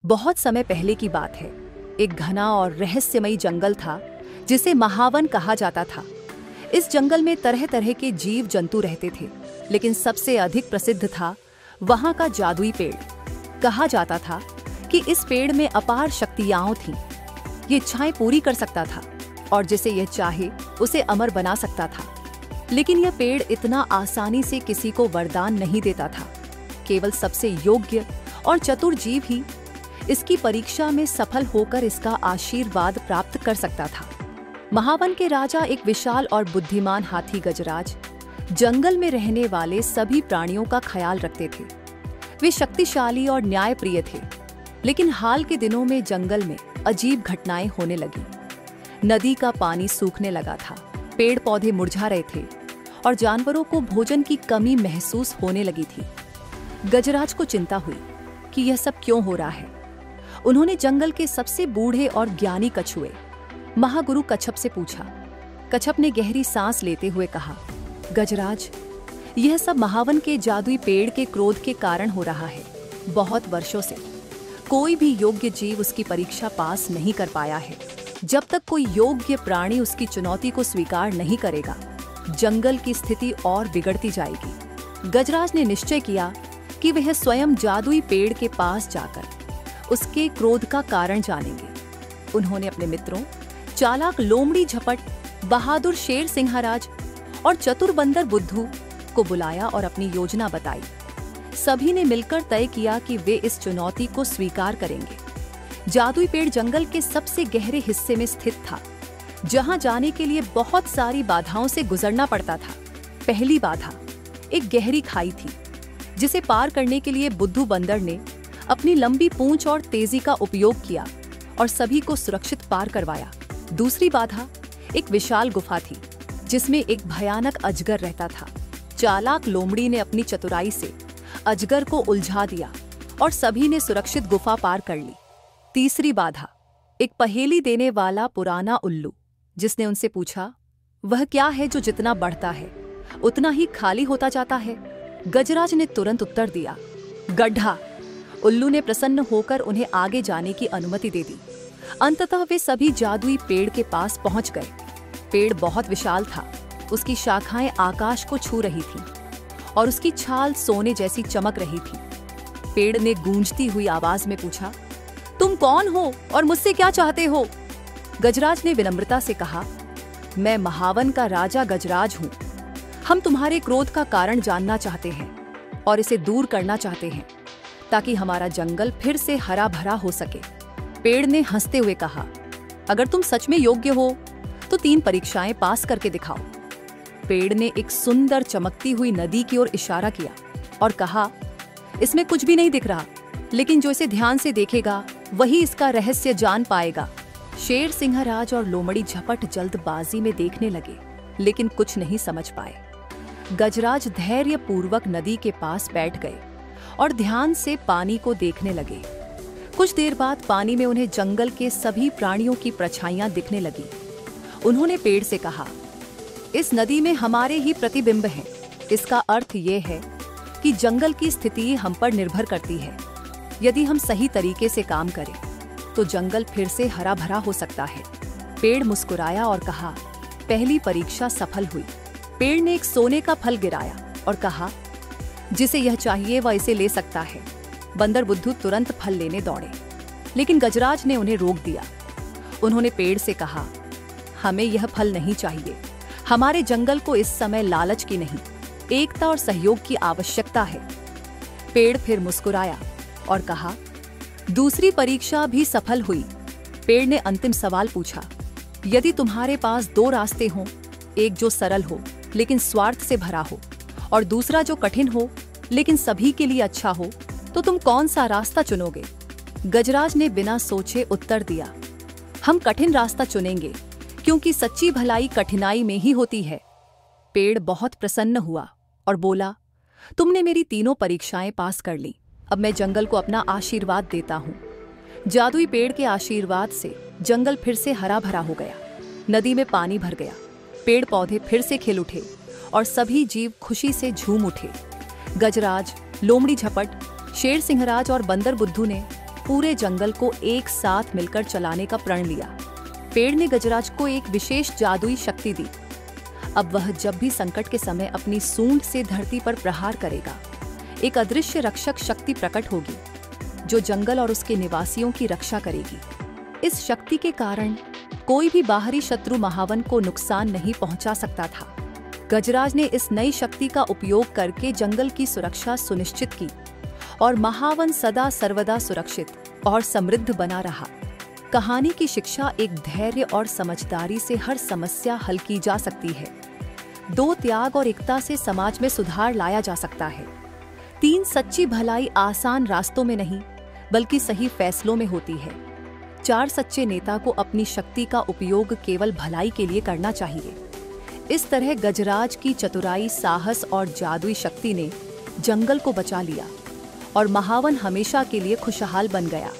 बहुत समय पहले की बात है। एक घना और रहस्यमयी जंगल था जिसे महावन कहा जाता था। इस जंगल में तरह तरह के जीव जंतु रहते थे, लेकिन सबसे अधिक प्रसिद्ध था वहां का जादुई पेड़। कहा जाता था कि इस पेड़ में अपार शक्तियां थीं। ये इच्छाएं पूरी कर सकता था और जिसे यह चाहे उसे अमर बना सकता था। लेकिन यह पेड़ इतना आसानी से किसी को वरदान नहीं देता था। केवल सबसे योग्य और चतुर जीव ही इसकी परीक्षा में सफल होकर इसका आशीर्वाद प्राप्त कर सकता था। महावन के राजा एक विशाल और बुद्धिमान हाथी गजराज जंगल में रहने वाले सभी प्राणियों का ख्याल रखते थे। वे शक्तिशाली और न्यायप्रिय थे, लेकिन हाल के दिनों में जंगल में अजीब घटनाएं होने लगी। नदी का पानी सूखने लगा था, पेड़ पौधे मुरझा रहे थे और जानवरों को भोजन की कमी महसूस होने लगी थी। गजराज को चिंता हुई कि यह सब क्यों हो रहा है। उन्होंने जंगल के सबसे बूढ़े और ज्ञानी कछुए महागुरु कच्छप से पूछा। कच्छप ने गहरी सांस लेते हुए कहा, गजराज, यह सब महावन के जादुई पेड़ के क्रोध के कारण हो रहा है। बहुत वर्षों से कोई भी योग्य जीव उसकी परीक्षा पास नहीं कर पाया है। जब तक कोई योग्य प्राणी उसकी चुनौती को स्वीकार नहीं करेगा, जंगल की स्थिति और बिगड़ती जाएगी। गजराज ने निश्चय किया कि वह स्वयं जादुई पेड़ के पास जाकर उसके क्रोध का कारण जानेंगे। उन्होंने अपने मित्रों चालाक लोमड़ी झपट, बहादुर शेर सिंहराज और चतुर बंदर बुद्धू को बुलाया और अपनी योजना बताई। सभी ने मिलकर तय किया कि वे इस चुनौती को स्वीकार करेंगे। जादुई पेड़ जंगल के सबसे गहरे हिस्से में स्थित था, जहां जाने के लिए बहुत सारी बाधाओं से गुजरना पड़ता था। पहली बाधा एक गहरी खाई थी, जिसे पार करने के लिए बुद्धू बंदर ने अपनी लंबी पूंछ और तेजी का उपयोग किया और सभी को सुरक्षित पार करवाया। दूसरी बाधा एक विशाल गुफा थी, जिसमें एक भयानक अजगर रहता था। चालाक लोमड़ी ने अपनी चतुराई से अजगर को उलझा दिया और सभी ने सुरक्षित गुफा पार कर ली। तीसरी बाधा एक पहेली देने वाला पुराना उल्लू, जिसने उनसे पूछा, वह क्या है जो जितना बढ़ता है उतना ही खाली होता जाता है। गजराज ने तुरंत उत्तर दिया, गड्ढा। उल्लू ने प्रसन्न होकर उन्हें आगे जाने की अनुमति दे दी। अंततः वे सभी जादुई पेड़ के पास पहुंच गए। पेड़ बहुत विशाल था, उसकी शाखाएं आकाश को छू रही थीं और उसकी छाल सोने जैसी चमक रही थी। पेड़ ने गूंजती हुई आवाज में पूछा, तुम कौन हो और मुझसे क्या चाहते हो? गजराज ने विनम्रता से कहा, मैं महावन का राजा गजराज हूँ। हम तुम्हारे क्रोध का कारण जानना चाहते हैं और इसे दूर करना चाहते हैं, ताकि हमारा जंगल फिर से हरा भरा हो सके। पेड़ ने हंसते हुए कहा, अगर तुम सच में योग्य हो तो 3 परीक्षाएं पास करके दिखाओ। पेड़ ने एक सुंदर चमकती हुई नदी की ओर इशारा किया और कहा, इसमें कुछ भी नहीं दिख रहा, लेकिन जो इसे ध्यान से देखेगा वही इसका रहस्य जान पाएगा। शेर सिंहराज और लोमड़ी झपट जल्दबाजी में देखने लगे, लेकिन कुछ नहीं समझ पाए। गजराज धैर्य पूर्वक नदी के पास बैठ गए और ध्यान से पानी को देखने लगे। कुछ देर बाद पानी में उन्हें जंगल के सभी प्राणियों की परछाइयां दिखने लगी। उन्होंने पेड़ से कहा, इस नदी में हमारे ही प्रतिबिंब हैं। इसका अर्थ ये है कि जंगल की स्थिति हम पर निर्भर करती है। यदि हम सही तरीके से काम करें तो जंगल फिर से हरा भरा हो सकता है। पेड़ मुस्कुराया और कहा, पहली परीक्षा सफल हुई। पेड़ ने एक सोने का फल गिराया और कहा, जिसे यह चाहिए वह इसे ले सकता है। बंदर बुद्धू तुरंत फल लेने दौड़े, लेकिन गजराज ने उन्हें रोक दिया। उन्होंने पेड़ से कहा, हमें यह फल नहीं चाहिए। हमारे जंगल को इस समय लालच की नहीं, एकता और सहयोग की आवश्यकता है। पेड़ फिर मुस्कुराया और कहा, दूसरी परीक्षा भी सफल हुई। पेड़ ने अंतिम सवाल पूछा, यदि तुम्हारे पास 2 रास्ते हों, एक जो सरल हो लेकिन स्वार्थ से भरा हो और दूसरा जो कठिन हो लेकिन सभी के लिए अच्छा हो, तो तुम कौन सा रास्ता चुनोगे? गजराज ने बिना सोचे उत्तर दिया, हम कठिन रास्ता चुनेंगे, क्योंकि सच्ची भलाई कठिनाई में ही होती है। पेड़ बहुत प्रसन्न हुआ और बोला, तुमने मेरी 3 परीक्षाएं पास कर ली। अब मैं जंगल को अपना आशीर्वाद देता हूँ। जादुई पेड़ के आशीर्वाद से जंगल फिर से हरा भरा हो गया। नदी में पानी भर गया, पेड़ पौधे फिर से खिल उठे और सभी जीव खुशी से झूम उठे। गजराज, लोमड़ी झपट, शेर सिंहराज और बंदर बुद्धू ने पूरे जंगल को एक साथ मिलकर चलाने का प्रण लिया। पेड़ ने गजराज को एक विशेष जादुई शक्ति दी। अब वह जब भी संकट के समय अपनी सूंड से धरती पर प्रहार करेगा, एक अदृश्य रक्षक शक्ति प्रकट होगी जो जंगल और उसके निवासियों की रक्षा करेगी। इस शक्ति के कारण कोई भी बाहरी शत्रु महावन को नुकसान नहीं पहुंचा सकता था। गजराज ने इस नई शक्ति का उपयोग करके जंगल की सुरक्षा सुनिश्चित की और महावन सदा सर्वदा सुरक्षित और समृद्ध बना रहा। कहानी की शिक्षा एक धैर्य और समझदारी से हर समस्या हल की जा सकती है। 2 त्याग और एकता से समाज में सुधार लाया जा सकता है। 3 सच्ची भलाई आसान रास्तों में नहीं बल्कि सही फैसलों में होती है। 4 सच्चे नेता को अपनी शक्ति का उपयोग केवल भलाई के लिए करना चाहिए। इस तरह गजराज की चतुराई, साहस और जादुई शक्ति ने जंगल को बचा लिया और महावन हमेशा के लिए खुशहाल बन गया।